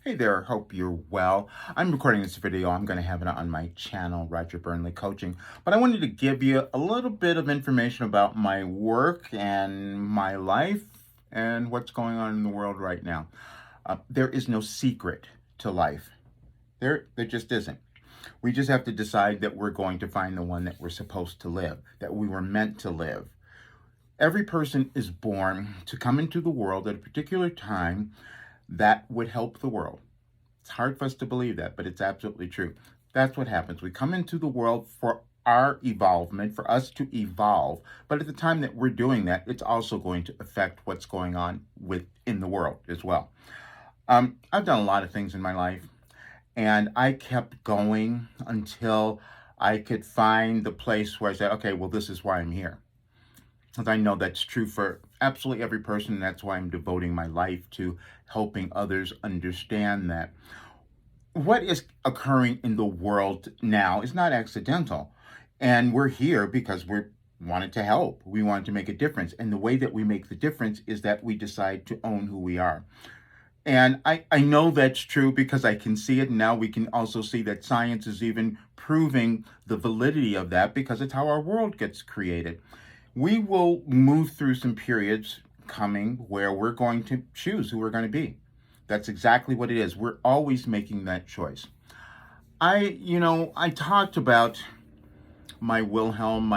Hey there, hope you're well. I'm recording this video. I'm going to have it on my channel, Roger Burnley Coaching. But I wanted to give you a little bit of information about my work and my life and what's going on in the world right now. There is no secret to life. There just isn't. We just have to decide that we're going to find the one that we're supposed to live, that we were meant to live. Every person is born to come into the world at a particular time that would help the world. It's hard for us to believe that, but it's absolutely true. That's what happens. We come into the world for our evolvement, for us to evolve. But at the time that we're doing that, it's also going to affect what's going on within the world as well. I've done a lot of things in my life, and I kept going until I could find the place where I said, okay, well, this is why I'm here. Because I know that's true for absolutely every person, and that's why I'm devoting my life to helping others understand that what is occurring in the world now is not accidental. And we're here because we wanted to help. We wanted to make a difference. And the way that we make the difference is that we decide to own who we are. And I know that's true because I can see it. Now we can also see that science is even proving the validity of that because it's how our world gets created. We will move through some periods coming where we're going to choose who we're going to be. That's exactly what it is. We're always making that choice. I talked about my Wilhelm,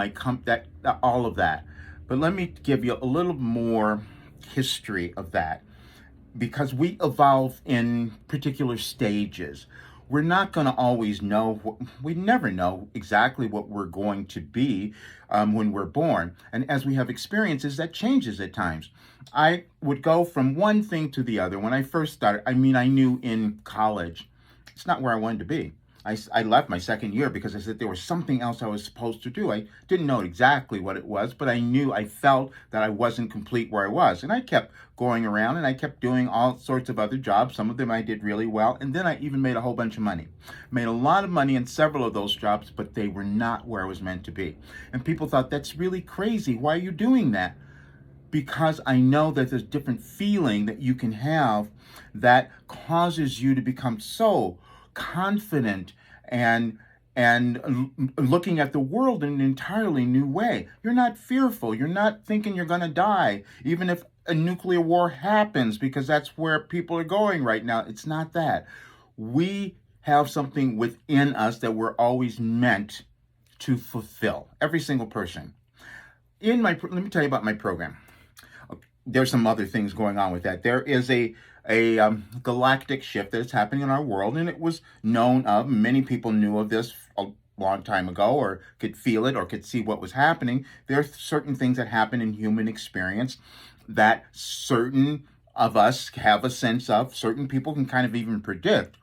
all of that. But let me give you a little more history of that because we evolve in particular stages. We're not going to always know, we never know exactly what we're going to be when we're born. And as we have experiences, that changes at times. I would go from one thing to the other. When I first started, I knew in college, it's not where I wanted to be. I left my second year because I said there was something else I was supposed to do. I didn't know exactly what it was, but I felt that I wasn't complete where I was. And I kept going around and I kept doing all sorts of other jobs. Some of them I did really well. And then I even made a whole bunch of money. Made a lot of money in several of those jobs, but they were not where I was meant to be. And people thought, that's really crazy. Why are you doing that? Because I know that there's a different feeling that you can have that causes you to become so confident and looking at the world in an entirely new way. You're not fearful. You're not thinking you're going to die, even if a nuclear war happens, because that's where people are going right now. It's not that. We have something within us that we're always meant to fulfill. Every single person. Let me tell you about my program. There's some other things going on with that. There is a galactic shift that is happening in our world, and it was known of. Many people knew of this a long time ago, or could feel it, or could see what was happening. There are certain things that happen in human experience that certain of us have a sense of. Certain people can kind of even predict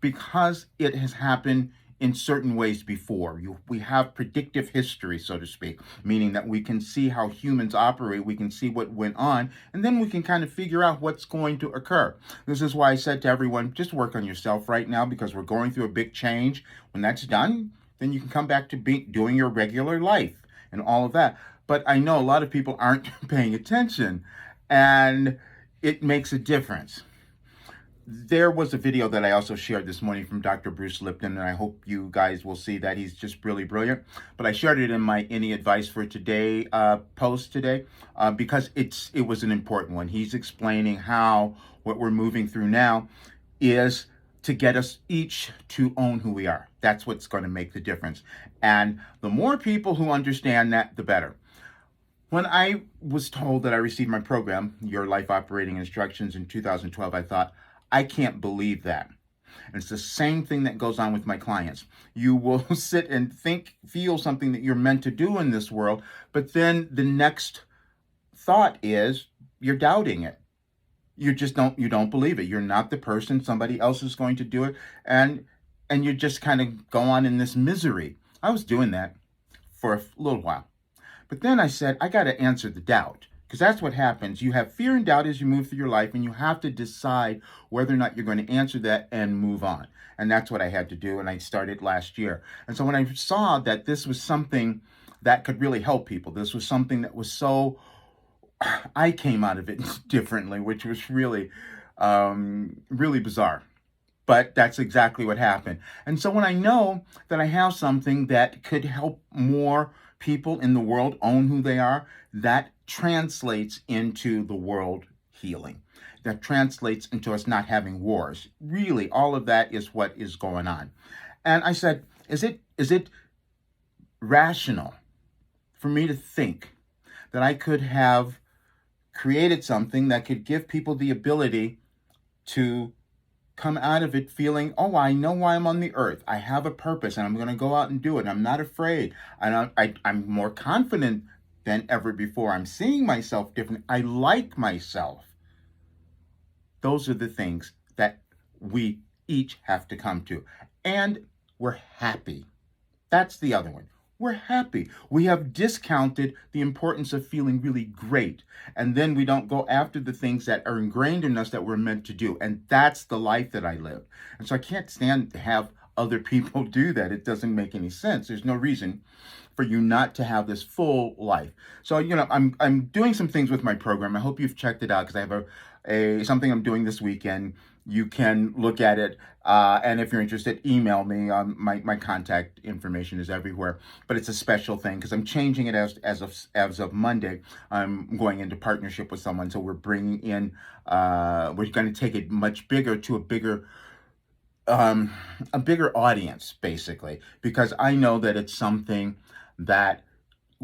because it has happened in certain ways before. We have predictive history, so to speak, meaning that we can see how humans operate, we can see what went on, and then we can kind of figure out what's going to occur. This is why I said to everyone, just work on yourself right now because we're going through a big change. When that's done, then you can come back to doing your regular life and all of that. But I know a lot of people aren't paying attention, and it makes a difference. There was a video that I also shared this morning from Dr. Bruce Lipton, and I hope you guys will see that. He's just really brilliant. But I shared it in my Any Advice for Today post today because it was an important one. He's explaining how what we're moving through now is to get us each to own who we are. That's what's going to make the difference. And the more people who understand that, the better. When I was told that I received my program, Your Life Operating Instructions, in 2012, I thought, I can't believe that. And it's the same thing that goes on with my clients. You will sit and feel something that you're meant to do in this world, but then the next thought is you're doubting it. You don't believe it. You're not the person. Somebody else is going to do it. And you just kind of go on in this misery. I was doing that for a little while. But then I said, I got to answer the doubt. Because that's what happens. You have fear and doubt as you move through your life, and you have to decide whether or not you're going to answer that and move on. And that's what I had to do, and I started last year. And so when I saw that this was something that could really help people, this was something that was so, I came out of it differently, which was really, really bizarre. but that's exactly what happened. And so when I know that I have something that could help more people in the world own who they are, that translates into the world healing. That translates into us not having wars. Really, all of that is what is going on. And I said, is it rational for me to think that I could have created something that could give people the ability to come out of it feeling, oh, I know why I'm on the earth. I have a purpose and I'm going to go out and do it. I'm not afraid. And I'm more confident than ever before. I'm seeing myself different. I like myself. Those are the things that we each have to come to. And we're happy. That's the other one. We're happy. We have discounted the importance of feeling really great. And then we don't go after the things that are ingrained in us that we're meant to do. And that's the life that I live. And so I can't stand to have other people do that. It doesn't make any sense. There's no reason for you not to have this full life. So, I'm doing some things with my program. I hope you've checked it out because I have something I'm doing this weekend. You can look at it, and if you're interested, email me. My contact information is everywhere. But it's a special thing because I'm changing it as of Monday. I'm going into partnership with someone, so we're bringing in. We're going to take it much bigger to a bigger audience, basically, because I know that it's something that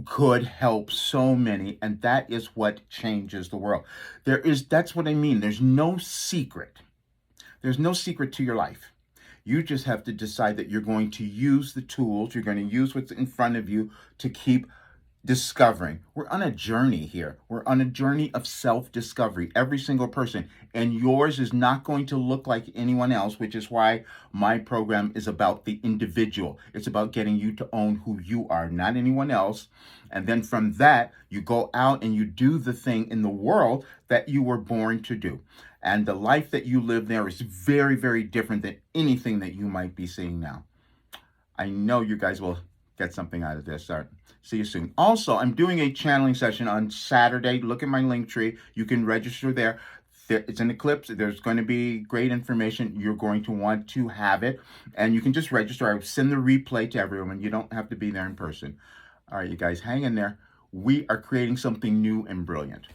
could help so many, and that is what changes the world. That's what I mean. There's no secret. There's no secret to your life. You just have to decide that you're going to use the tools, you're going to use what's in front of you to keep discovering. We're on a journey here. We're on a journey of self-discovery, every single person. And yours is not going to look like anyone else, which is why my program is about the individual. It's about getting you to own who you are, not anyone else. And then from that, you go out and you do the thing in the world that you were born to do. And the life that you live there is very, very different than anything that you might be seeing now. I know you guys will get something out of this. All right. See you soon. Also, I'm doing a channeling session on Saturday. Look at my link tree. You can register there. It's an eclipse. There's going to be great information. You're going to want to have it. And you can just register. I will send the replay to everyone. You don't have to be there in person. All right, you guys, hang in there. We are creating something new and brilliant.